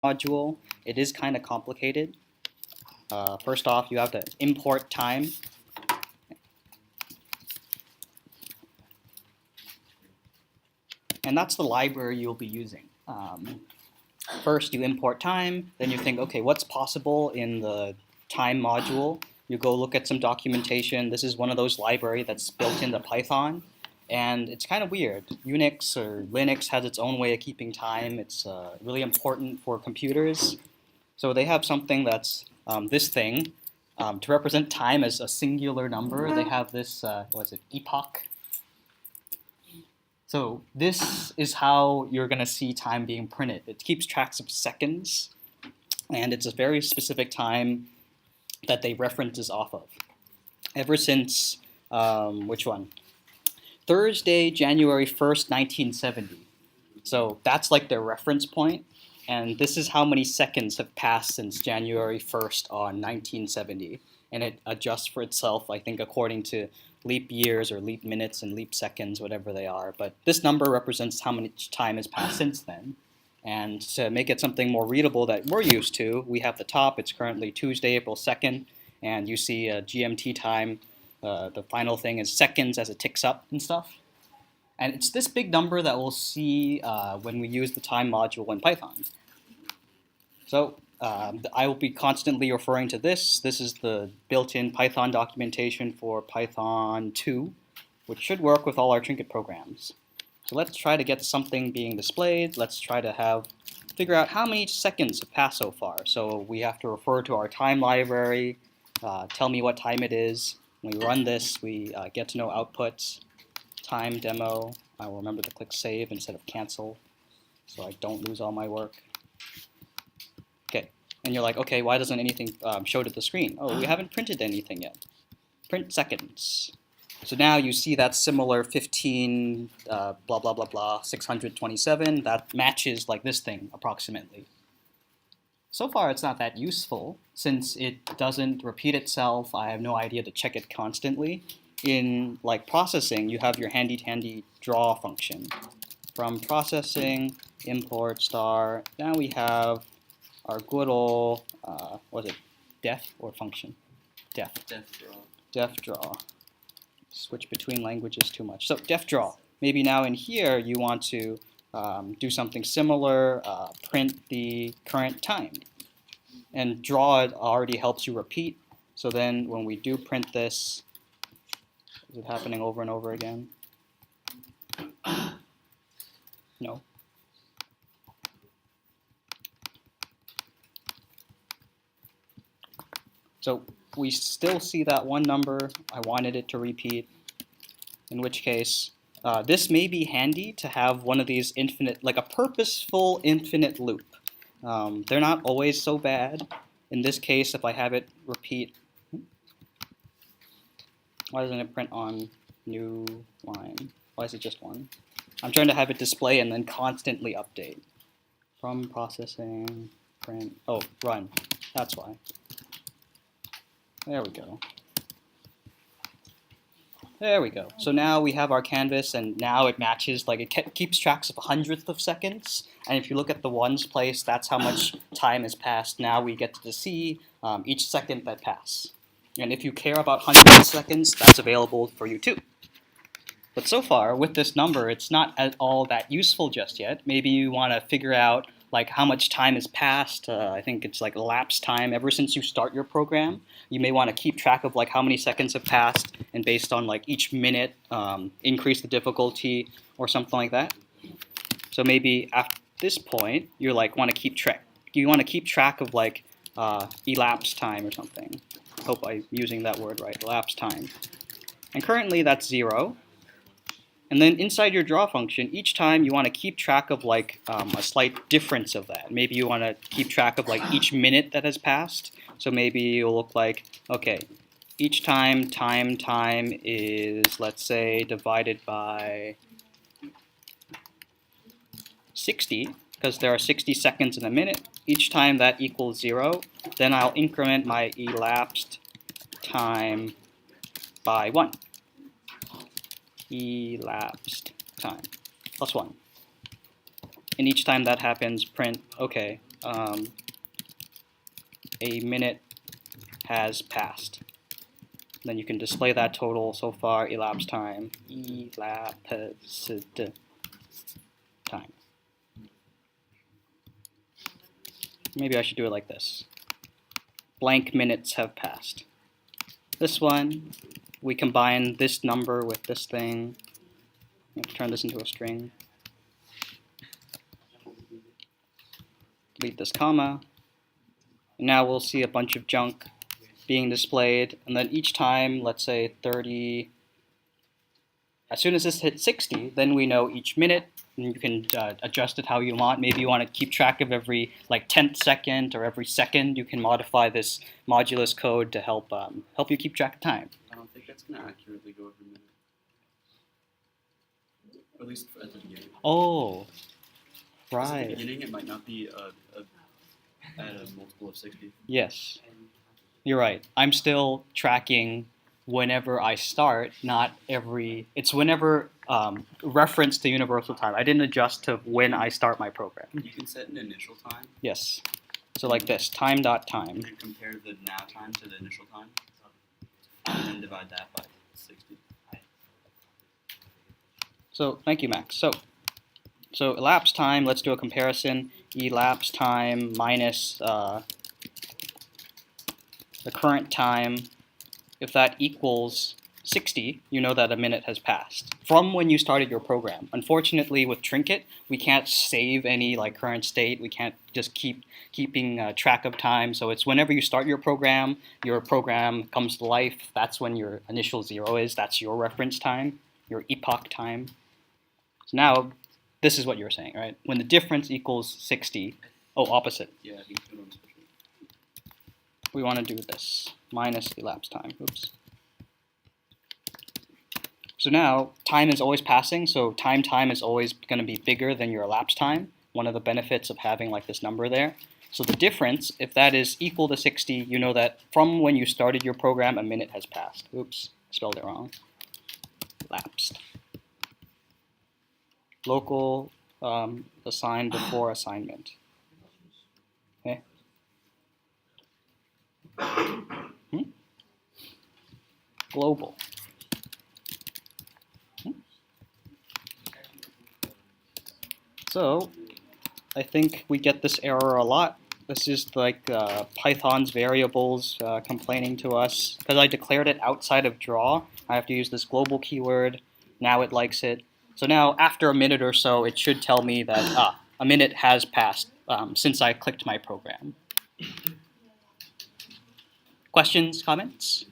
module, it is kind of complicated. First off, you have to import time. And that's the library you'll be using. First, you import time, then you think, okay, what's possible in the time module? You go look at some documentation. This is one of those libraries that's built into Python. And it's kind of weird. Unix or Linux has its own way of keeping time. It's really important for computers. So they have something that's this thing. To represent time as a singular number, they have this, what is it, epoch? So this is how you're going to see time being printed. It keeps tracks of seconds, and it's a very specific time that they references off of. Ever since, which one? Thursday, January 1st, 1970. So that's like their reference point, and this is how many seconds have passed since January 1st on 1970. And it adjusts for itself, I think, according to leap years or leap minutes and leap seconds, whatever they are. But this number represents how much time has passed since then. And to make it something more readable that we're used to, we have the top. It's currently Tuesday, April 2nd, and you see GMT time. The final thing is seconds as it ticks up and stuff. And it's this big number that we'll see when we use the time module in Python. So I will be constantly referring to this. This is the built-in Python documentation for Python 2, which should work with all our Trinket programs. So let's try to get something being displayed. Let's try to figure out how many seconds have passed so far. So we have to refer to our time library, tell me what time it is. When we run this, we get to know outputs, time demo. I will remember to click save instead of cancel so I don't lose all my work. Okay, and you're like, okay, why doesn't anything show to the screen? Oh, we haven't printed anything yet. Print seconds. So now you see that similar 15 blah, blah, blah, blah, 627. That matches like this thing approximately. So far, it's not that useful. Since it doesn't repeat itself, I have no idea to check it constantly. In like processing, you have your handy-dandy draw function. From processing, import star, now we have our good old, what is it, def or function? Def. Def draw. Switch between languages too much. So def draw. Maybe now in here you want to do something similar, print the current time. And draw it already helps you repeat. So then when we do print this, is it happening over and over again? No. So we still see that one number. I wanted it to repeat, in which case this may be handy to have one of these infinite, like a purposeful infinite loop. They're not always so bad. In this case, if I have it repeat, why doesn't it print on new line? Why is it just one? I'm trying to have it display and then constantly update. From processing, print, oh, run. That's why. There we go. There we go. So now we have our canvas, and now it matches, like it keeps tracks of hundredths of seconds. And if you look at the ones place, that's how much time has passed. Now we get to see each second that passes. And if you care about hundreds of seconds, that's available for you too. But so far, with this number, it's not at all that useful just yet. Maybe you want to figure out like how much time has passed. I think it's like elapsed time ever since you start your program. You may want to keep track of like how many seconds have passed, and based on like each minute, increase the difficulty or something like that. So maybe at this point, you're like want to keep track. You want to keep track of like elapsed time or something. Hope I'm using that word right. Elapsed time. And currently that's 0. And then inside your draw function, each time you want to keep track of like a slight difference of that. Maybe you want to keep track of like each minute that has passed. So maybe it'll look like, okay, each time is, let's say, divided by 60, because there are 60 seconds in a minute. Each time that equals 0, then I'll increment my elapsed time by 1. Elapsed time plus 1. And each time that happens, print, okay, a minute has passed. Then you can display that total so far, elapsed time, elapsed time. Maybe I should do it like this. Blank minutes have passed. This one, we combine this number with this thing. Let's turn this into a string. Delete this comma. Now we'll see a bunch of junk being displayed, and then each time, let's say 30, as soon as this hits 60, then we know each minute, and you can adjust it how you want. Maybe you want to keep track of every like 10th second or every second. You can modify this modulus code to help you keep track of time. I don't think that's going to accurately go every minute. Or at least at the beginning. Oh, right. At the beginning, it might not be at a multiple of 60. Yes, you're right. I'm still tracking whenever I start, not every. It's whenever reference to universal time. I didn't adjust to when I start my program. You can set an initial time. Yes. So like this, time.time. You can compare the now time to the initial time, and then divide that by 60. So thank you, Max. So elapsed time, let's do a comparison. Elapsed time minus the current time. If that equals 60, you know that a minute has passed from when you started your program. Unfortunately, with Trinket, we can't save any like current state. We can't just keeping track of time. So it's whenever you start your program comes to life. That's when your initial 0 is. That's your reference time, your epoch time. So now, this is what you were saying, right? When the difference equals 60, opposite. Yeah, I think so. We want to do this, minus elapsed time. Oops. So now, time is always passing, so time is always going to be bigger than your elapsed time. One of the benefits of having like this number there. So the difference, if that is equal to 60, you know that from when you started your program, a minute has passed. Oops, spelled it wrong. Elapsed. Local assign before assignment. Okay. Global. So I think we get this error a lot. This is like Python's variables complaining to us. Because I declared it outside of draw, I have to use this global keyword. Now it likes it. So now after a minute or so, it should tell me that a minute has passed since I clicked my program. Questions, comments?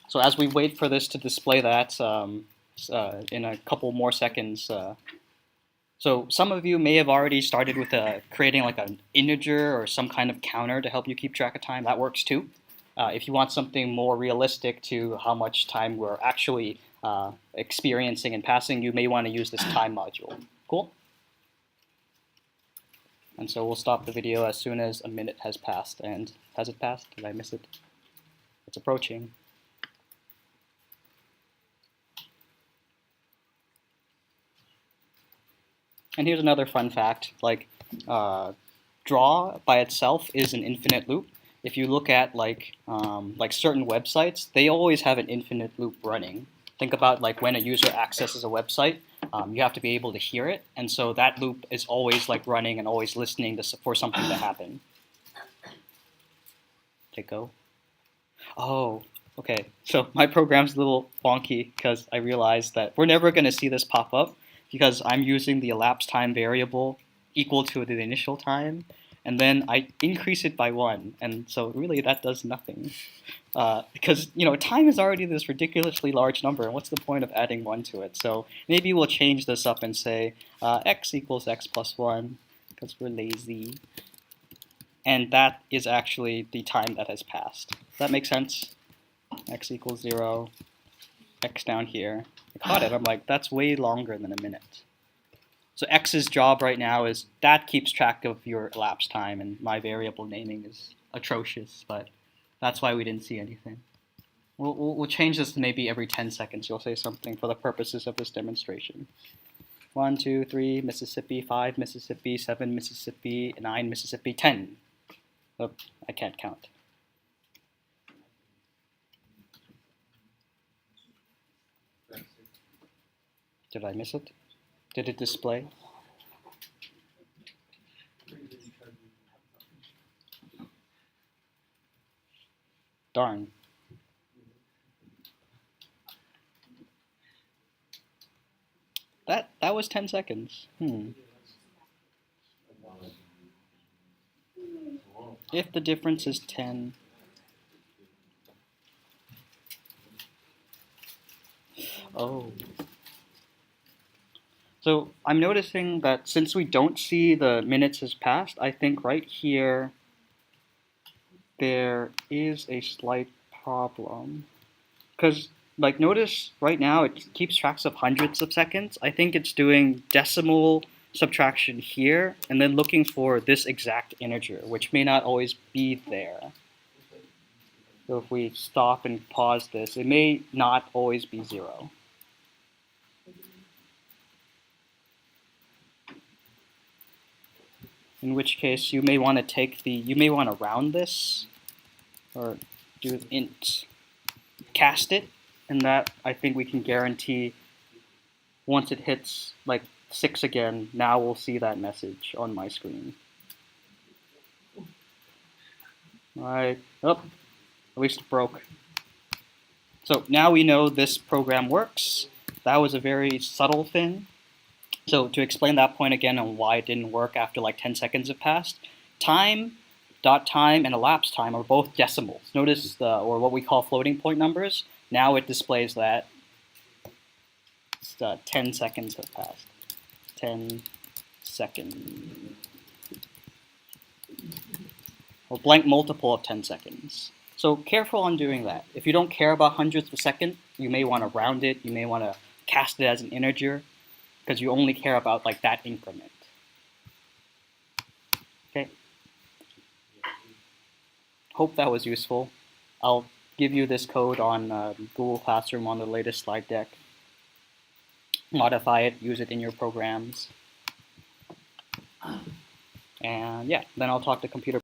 So as we wait for this to display that in a couple more seconds, so some of you may have already started with creating like an integer or some kind of counter to help you keep track of time. That works too. If you want something more realistic to how much time we're actually experiencing and passing, you may want to use this time module. Cool? And so we'll stop the video as soon as a minute has passed. And has it passed? Did I miss it? It's approaching. And here's another fun fact, like draw by itself is an infinite loop. If you look at like certain websites, they always have an infinite loop running. Think about like when a user accesses a website, you have to be able to hear it, and so that loop is always like running and always listening for something to happen. Okay, go. Oh, okay. So my program's a little wonky because I realized that we're never going to see this pop up because I'm using the elapsed time variable equal to the initial time, and then I increase it by 1, and so really that does nothing. Because time is already this ridiculously large number, and what's the point of adding 1 to it? So maybe we'll change this up and say x equals x plus 1, because we're lazy. And that is actually the time that has passed. Does that make sense? X equals 0, x down here. I caught it. I'm like, that's way longer than a minute. So x's job right now is that keeps track of your elapsed time, and my variable naming is atrocious, but that's why we didn't see anything. We'll change this to maybe every 10 seconds. You'll say something for the purposes of this demonstration. 1, 2, 3, Mississippi, 5, Mississippi, 7, Mississippi, 9, Mississippi, 10. Oh, I can't count. Did I miss it? Did it display? Darn. That was 10 seconds. If the difference is 10. Oh. So I'm noticing that since we don't see the minutes has passed, I think right here there is a slight problem. Because, like, notice right now it keeps tracks of hundreds of seconds. I think it's doing decimal subtraction here and then looking for this exact integer, which may not always be there. So if we stop and pause this, it may not always be 0. In which case you may want to round this or do int cast it, and that I think we can guarantee once it hits like 6 again, now we'll see that message on my screen. Alright, oh, at least it broke. So now we know this program works. That was a very subtle thing. So to explain that point again on why it didn't work after like 10 seconds have passed, time, dot time, and elapsed time are both decimals. Notice or what we call floating point numbers. Now it displays that 10 seconds have passed. 10 seconds. Or blank multiple of 10 seconds. So careful on doing that. If you don't care about hundredths of a second, you may want to round it. You may want to cast it as an integer, because you only care about like that increment. Okay. Hope that was useful. I'll give you this code on Google Classroom on the latest slide deck. Modify it, use it in your programs. And yeah, then I'll talk to computer